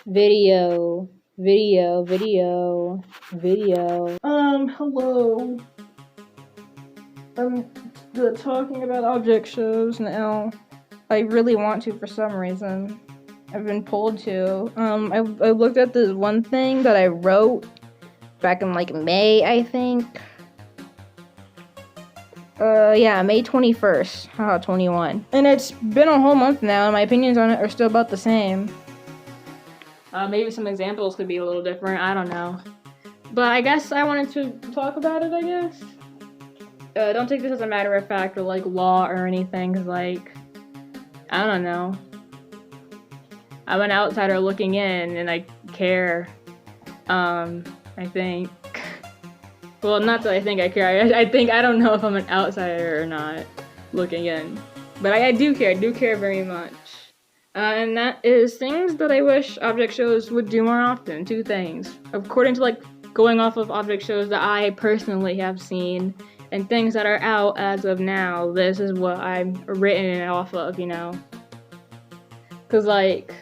Video. Hello. I'm talking about object shows now. I really want to for some reason. I've been pulled to. I looked at this one thing that I wrote back in like May, I think. May 21st. Haha, 21. And it's been a whole month now, and my opinions on it are still about the same. Maybe some examples could be a little different, I don't know. But I guess I wanted to talk about it, I guess. Don't take this as a matter of fact or like law or anything, cause like, I don't know. I'm an outsider looking in and I care. I think. Well, not that I think I care. I think I don't know if I'm an outsider or not looking in. But I do care very much. And that is things that I wish object shows would do more often. 2 things. According to like going off of object shows that I personally have seen and things that are out as of now, this is what I'm written it off of, you know? Cause like,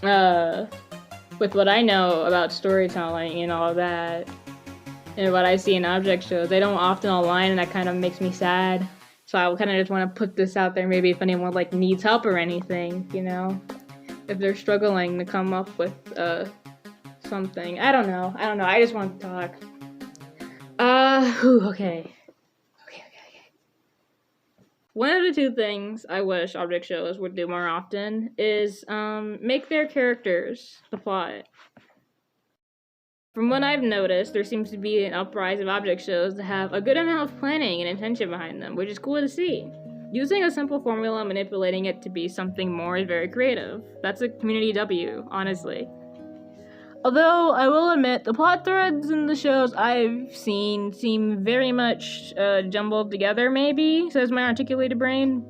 with what I know about storytelling and all that, and what I see in object shows, they don't often align, and that kind of makes me sad. So I kind of just want to put this out there, maybe if anyone like needs help or anything, you know, if they're struggling to come up with something. I don't know. I just want to talk. Okay. One of the 2 things I wish object shows would do more often is make their characters the plot. From what I've noticed, there seems to be an uprise of object shows that have a good amount of planning and intention behind them, which is cool to see. Using a simple formula and manipulating it to be something more is very creative. That's a community W, honestly. Although, I will admit, the plot threads in the shows I've seen seem very much jumbled together, maybe, says my articulated brain.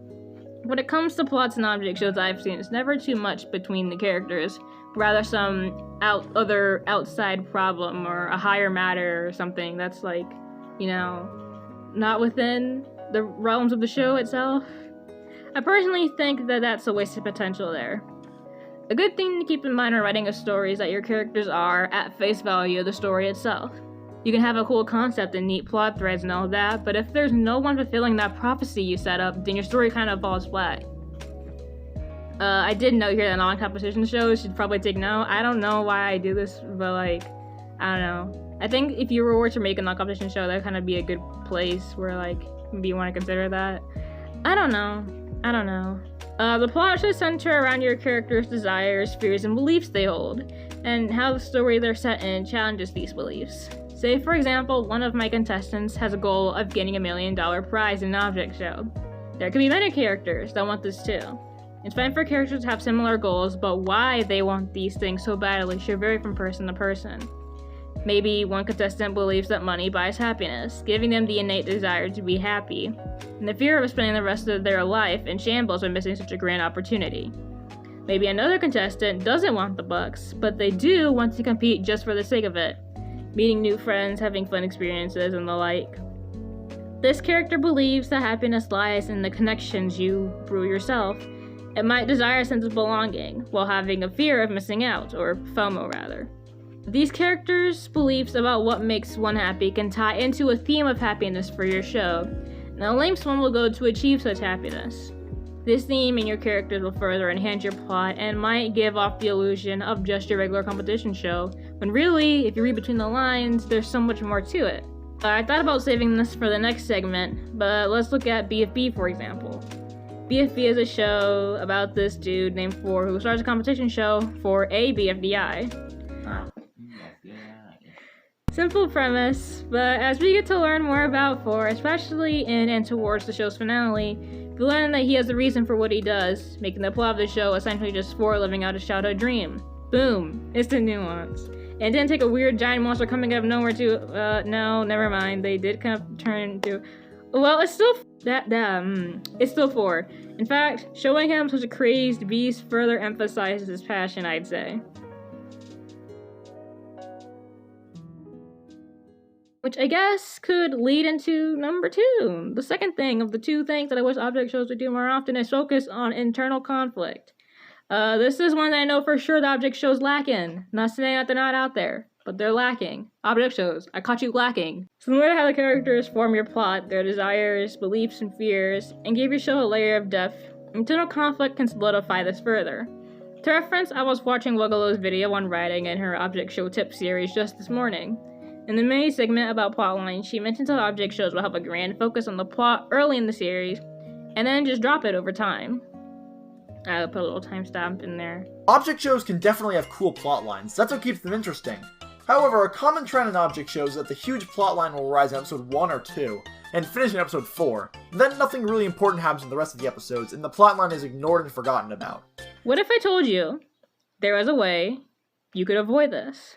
When it comes to plots and object shows I've seen, it's never too much between the characters, rather some other outside problem or a higher matter or something that's like, you know, not within the realms of the show itself. I personally think that that's a waste of potential there. A good thing to keep in mind when writing a story is that your characters are, at face value, the story itself. You can have a cool concept and neat plot threads and all that, but if there's no one fulfilling that prophecy you set up, then your story kind of falls flat. I did note here that non-competition shows should probably take note. I don't know why I do this, but like, I don't know. I think if you were to make a non-competition show, that would kind of be a good place where like, maybe you want to consider that. I don't know. The plot should center around your character's desires, fears, and beliefs they hold, and how the story they're set in challenges these beliefs. Say, for example, one of my contestants has a goal of getting $1 million prize in an object show. There could be many characters that want this too. It's fine for characters to have similar goals, but why they want these things so badly should vary from person to person. Maybe one contestant believes that money buys happiness, giving them the innate desire to be happy, and the fear of spending the rest of their life in shambles by missing such a grand opportunity. Maybe another contestant doesn't want the bucks, but they do want to compete just for the sake of it, meeting new friends, having fun experiences, and the like. This character believes that happiness lies in the connections you brew yourself, and might desire a sense of belonging, while having a fear of missing out, or FOMO rather. These characters' beliefs about what makes one happy can tie into a theme of happiness for your show, and the lengths one will go to achieve such happiness. This theme and your characters will further enhance your plot and might give off the illusion of just your regular competition show, when really, if you read between the lines, there's so much more to it. I thought about saving this for the next segment, but let's look at BFB for example. BFB is a show about this dude named 4 who starts a competition show for a BFDI. Simple premise, but as we get to learn more about 4, especially in and towards the show's finale, we learn that he has a reason for what he does, making the plot of the show essentially just 4 living out his childhood dream. Boom! It's the nuance. And it didn't take a weird giant monster coming out of nowhere to, no, never mind. They did kind of turn into, well, it's still, it's still 4. In fact, showing him such a crazed beast further emphasizes his passion, I'd say. Which I guess could lead into number 2. The second thing of the 2 things that I wish object shows would do more often is focus on internal conflict. This is one that I know for sure the object shows lack in. Not saying that they're not out there, but they're lacking. Object shows, I caught you lacking. Similar to how the characters form your plot, their desires, beliefs, and fears, and give your show a layer of depth, internal conflict can solidify this further. To reference, I was watching Wuggalow's video on writing in her object show tip series just this morning. In the mini segment about plotlines, she mentions how object shows will have a grand focus on the plot early in the series, and then just drop it over time. I'll put a little timestamp in there. Object shows can definitely have cool plot lines. That's what keeps them interesting. However, a common trend in object shows is that the huge plot line will rise in episode 1 or 2, and finish in episode 4. Then nothing really important happens in the rest of the episodes, and the plot line is ignored and forgotten about. What if I told you there was a way you could avoid this?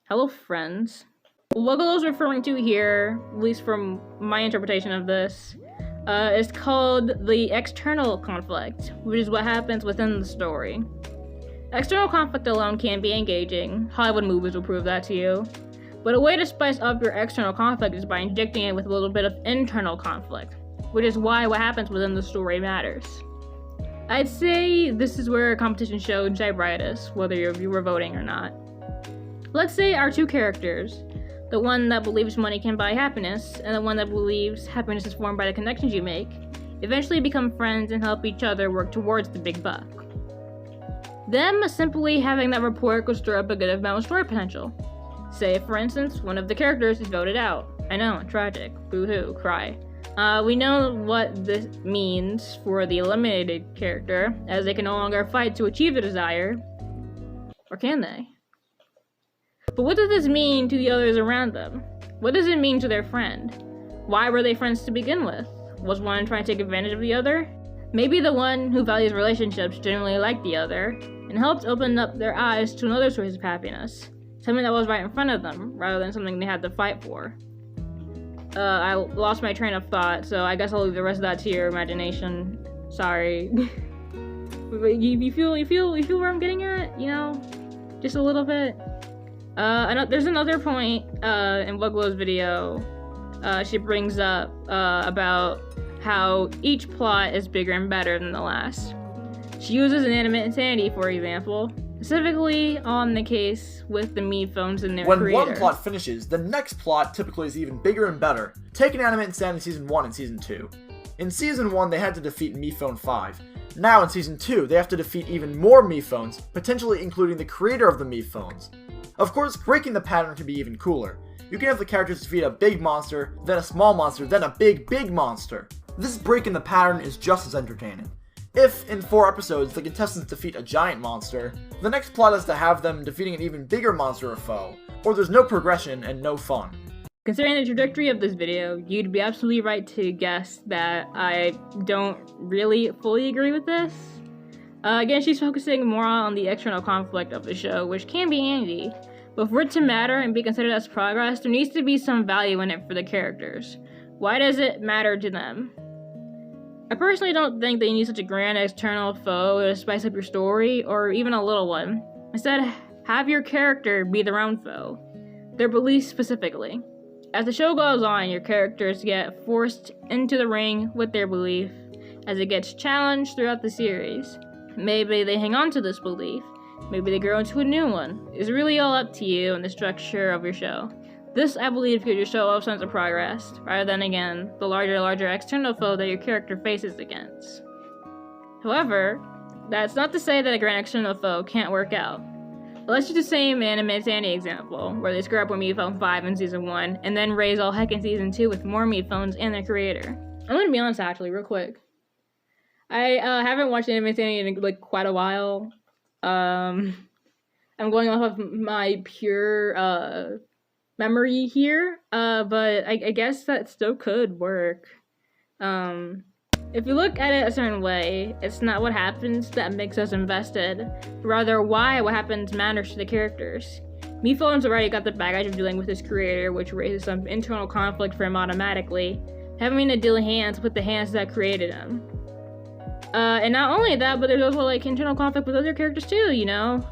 Hello, friends. What Wuggalow's referring to here, at least from my interpretation of this, is called the external conflict, which is what happens within the story. External conflict alone can be engaging. Hollywood movies will prove that to you. But a way to spice up your external conflict is by injecting it with a little bit of internal conflict, which is why what happens within the story matters. I'd say this is where competition showed its brightest, whether you were voting or not. Let's say our two characters, the one that believes money can buy happiness, and the one that believes happiness is formed by the connections you make, eventually become friends and help each other work towards the big buck. Them simply having that rapport could stir up a good amount of story potential. Say, for instance, one of the characters is voted out. I know, tragic, boo-hoo, cry. We know what this means for the eliminated character, as they can no longer fight to achieve the desire. Or can they? But what does this mean to the others around them? What does it mean to their friend? Why were they friends to begin with? Was one trying to take advantage of the other? Maybe the one who values relationships genuinely liked the other, and helped open up their eyes to another source of happiness. Something that was right in front of them, rather than something they had to fight for. I lost my train of thought, so I guess I'll leave the rest of that to your imagination. Sorry. you feel where I'm getting at? You know? Just a little bit? There's another point in Wuggalow's video she brings up about how each plot is bigger and better than the last. She uses inanimate insanity, for example, specifically on the case with the me phones and their creator. When one plot finishes, the next plot typically is even bigger and better. Take Inanimate Insanity Season 1 and Season 2. In Season 1, they had to defeat Me Phone 5. Now in Season 2, they have to defeat even more Me Phones, potentially including the creator of the Me Phones. Of course, breaking the pattern can be even cooler. You can have the characters defeat a big monster, then a small monster, then a big monster. This break in the pattern is just as entertaining. If, in 4 episodes, the contestants defeat a giant monster, the next plot is to have them defeating an even bigger monster or foe, or there's no progression and no fun. Considering the trajectory of this video, you'd be absolutely right to guess that I don't really fully agree with this. Again, she's focusing more on the external conflict of the show, which can be handy, but for it to matter and be considered as progress, there needs to be some value in it for the characters. Why does it matter to them? I personally don't think that you need such a grand external foe to spice up your story, or even a little one. Instead, have your character be their own foe, their beliefs specifically. As the show goes on, your characters get forced into the ring with their belief as it gets challenged throughout the series. Maybe they hang on to this belief, maybe they grow into a new one. It's really all up to you and the structure of your show. This, I believe, gives your show a sense of progress, rather than, again, the larger external foe that your character faces against. However, that's not to say that a grand external foe can't work out. Let's use the same Inanimate Insanity example, where they screw up with Me Phone 5 in Season 1, and then raise all heck in Season 2 with more Me Phones and their creator. I'm gonna be honest, actually, real quick. I haven't watched Inanimate Insanity in, quite a while. I'm going off of my pure, memory here, but I guess that still could work. If you look at it a certain way, it's not what happens that makes us invested, but rather why what happens matters to the characters. Me Phone's already got the baggage of dealing with his creator, which raises some internal conflict for him automatically, having to deal hands with the hands that created him. And not only that, but there's also internal conflict with other characters too, you know?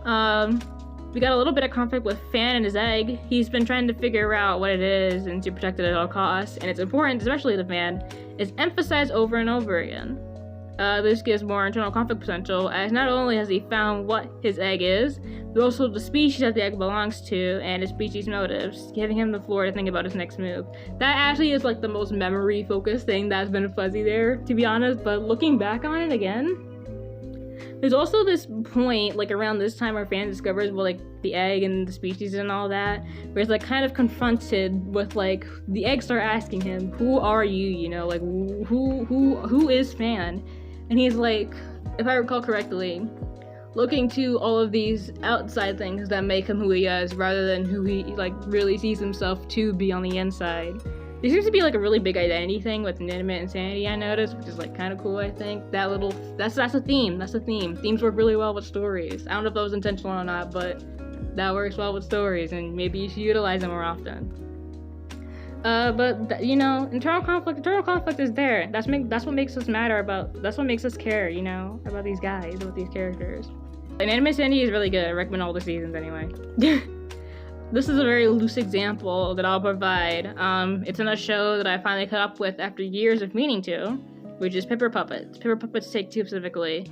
We got a little bit of conflict with Fan and his egg. He's been trying to figure out what it is and to protect it at all costs, and it's important, especially the Fan, is emphasized over and over again. This gives more internal conflict potential, as not only has he found what his egg is, but also the species that the egg belongs to and his species' motives, giving him the floor to think about his next move. That actually is like the most memory-focused thing that's been fuzzy there, to be honest, but looking back on it again, there's also this point, like around this time where Fan discovers, well, like, the egg and the species and all that, where he's like kind of confronted with, like, the eggs start asking him, who are you, you know, like, who is Fan? And he's like, if I recall correctly, looking to all of these outside things that make him who he is, rather than who he, like, really sees himself to be on the inside. There seems to be like a really big identity thing with inanimate insanity, I noticed, which is like kind of cool, I think. That's a theme. That's a theme. Themes work really well with stories. I don't know if that was intentional or not, but that works well with stories, and maybe you should utilize them more often. But you know, internal conflict is there. That's what makes us matter about. That's what makes us care, you know, about these guys, about these characters. Inanimate insanity is really good. I recommend all the seasons anyway. This is a very loose example that I'll provide. It's in a show that I finally caught up with after years of meaning to, which is Paper Puppets. Paper Puppets Take 2 specifically.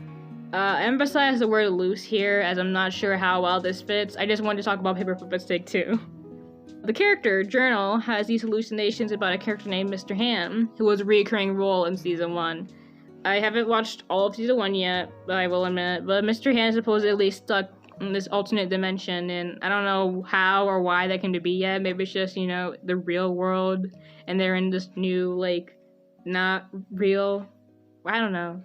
I emphasize the word loose here, as I'm not sure how well this fits. I just wanted to talk about Paper Puppets Take 2. The character, Journal, has these hallucinations about a character named Mr. Ham, who was a recurring role in Season 1. I haven't watched all of Season 1 yet, I will admit, but Mr. Ham is supposedly stuck in this alternate dimension, and I don't know how or why that came to be yet. Maybe it's just, you know, the real world, and they're in this new, like, not real, I don't know.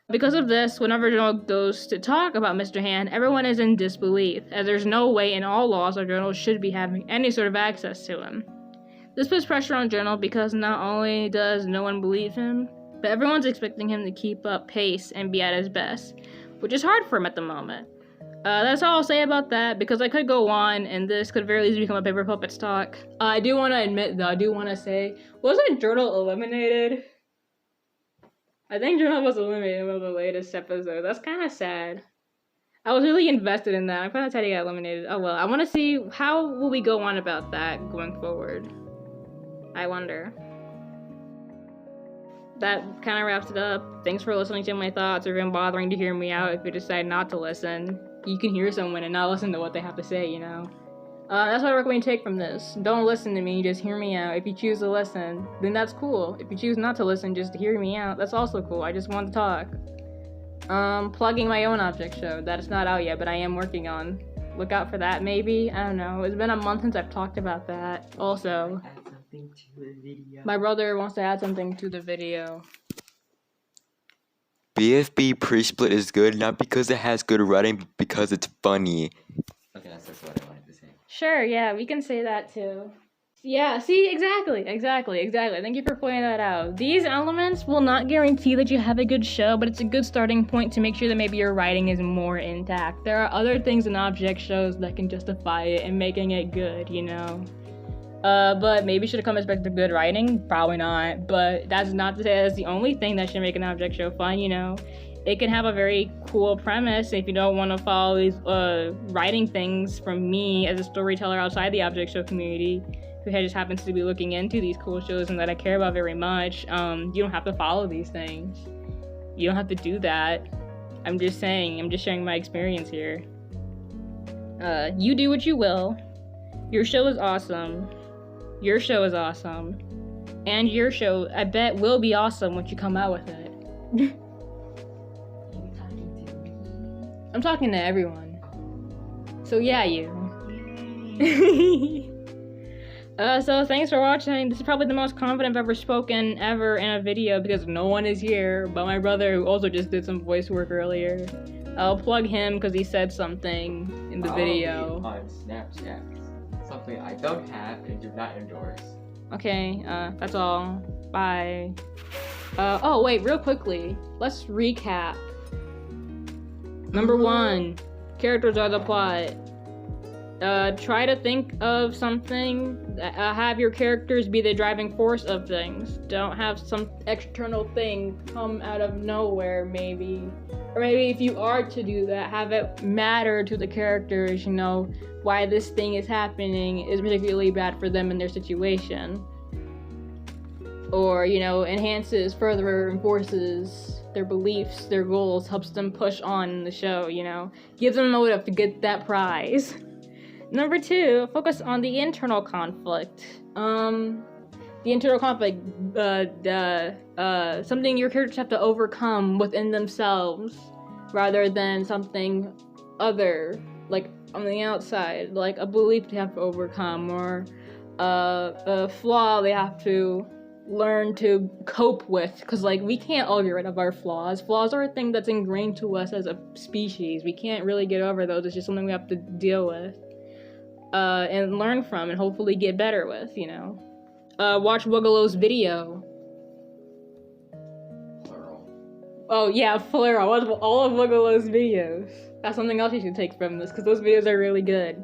Because of this, whenever Journal goes to talk about Mr. Hand, everyone is in disbelief, as there's no way in all laws our Journal should be having any sort of access to him. This puts pressure on Journal because not only does no one believe him, but everyone's expecting him to keep up pace and be at his best, which is hard for him at the moment. That's all I'll say about that, because I could go on, and this could very easily become a Paper Puppets talk. I do want to admit, though, I do want to say, wasn't Journal eliminated? I think Journal was eliminated in the latest episode. That's kind of sad. I was really invested in that. I'm kind of sad he got eliminated. Oh well, I want to see how will we go on about that going forward. I wonder. That kind of wraps it up. Thanks for listening to my thoughts, or even bothering to hear me out. If you decide not to listen, you can hear someone and not listen to what they have to say, you know? That's what I recommend you take from this. Don't listen to me, just hear me out. If you choose to listen, then that's cool. If you choose not to listen, just to hear me out, that's also cool. I just want to talk. Plugging my own object show. That's not out yet, but I am working on. Look out for that, maybe? I don't know. It's been a month since I've talked about that. Also, add something to the video. My brother wants to add something to the video. BFB pre-split is good, not because it has good writing, but because it's funny. Okay, that's what I wanted to say. Sure, yeah, we can say that too. Yeah, see, exactly. Thank you for pointing that out. These elements will not guarantee that you have a good show, but it's a good starting point to make sure that maybe your writing is more intact. There are other things in object shows that can justify it and making it good, you know? But maybe should it come as back to good writing? Probably not, but that's not to say that's the only thing that should make an object show fun, you know? It can have a very cool premise if you don't want to follow these writing things from me as a storyteller outside the object show community, who just happens to be looking into these cool shows and that I care about very much. You don't have to follow these things. You don't have to do that. I'm just saying, I'm just sharing my experience here. You do what you will. Your show is awesome. Your show is awesome. And your show, I bet, will be awesome once you come out with it. I'm talking to everyone. So yeah, you. So thanks for watching. This is probably the most confident I've ever spoken ever in a video because no one is here but my brother, who also just did some voice work earlier. I'll plug him because he said something in the video. On Snapchat. Something I don't have and do not endorse. Okay, that's all. Bye. Oh wait, real quickly. Let's recap. Number 1, characters are the plot. Try to think of something. Have your characters be the driving force of things. Don't have some external thing come out of nowhere, maybe. Or maybe if you are to do that, have it matter to the characters, you know, why this thing is happening is particularly bad for them in their situation. or, you know, enhances, further enforces their beliefs, their goals, helps them push on in the show, you know, gives them motive to get that prize. Number 2, focus on the internal conflict. The internal conflict, something your characters have to overcome within themselves, rather than something other, like on the outside, like a belief they have to overcome, or a flaw they have to learn to cope with, because like we can't all get rid of our flaws. Flaws are a thing that's ingrained to us as a species. We can't really get over those. It's just something we have to deal with, and learn from, and hopefully get better with, you know. Watch Woogalow's video. Plural. Oh yeah, plural. Watch all of Woogalow's videos. That's something else you should take from this, because those videos are really good.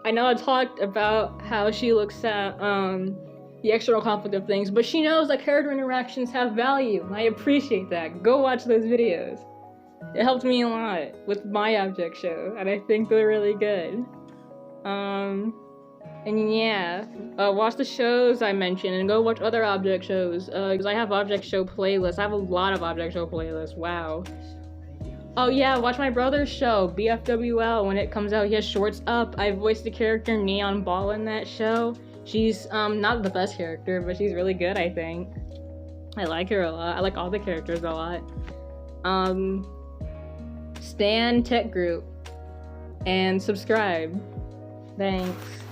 I know I talked about how she looks at the external conflict of things, but she knows that character interactions have value, and I appreciate that. Go watch those videos. It helped me a lot with my object show, and I think they're really good. And yeah, watch the shows I mentioned, and go watch other object shows, because I have object show playlists. I have a lot of object show playlists, wow. Oh yeah, watch my brother's show, BFWL, when it comes out. He has Shorts Up. I voiced the character Neon Ball in that show. She's, not the best character, but she's really good, I think. I like her a lot. I like all the characters a lot. Stan Tech Group, and subscribe. Thanks.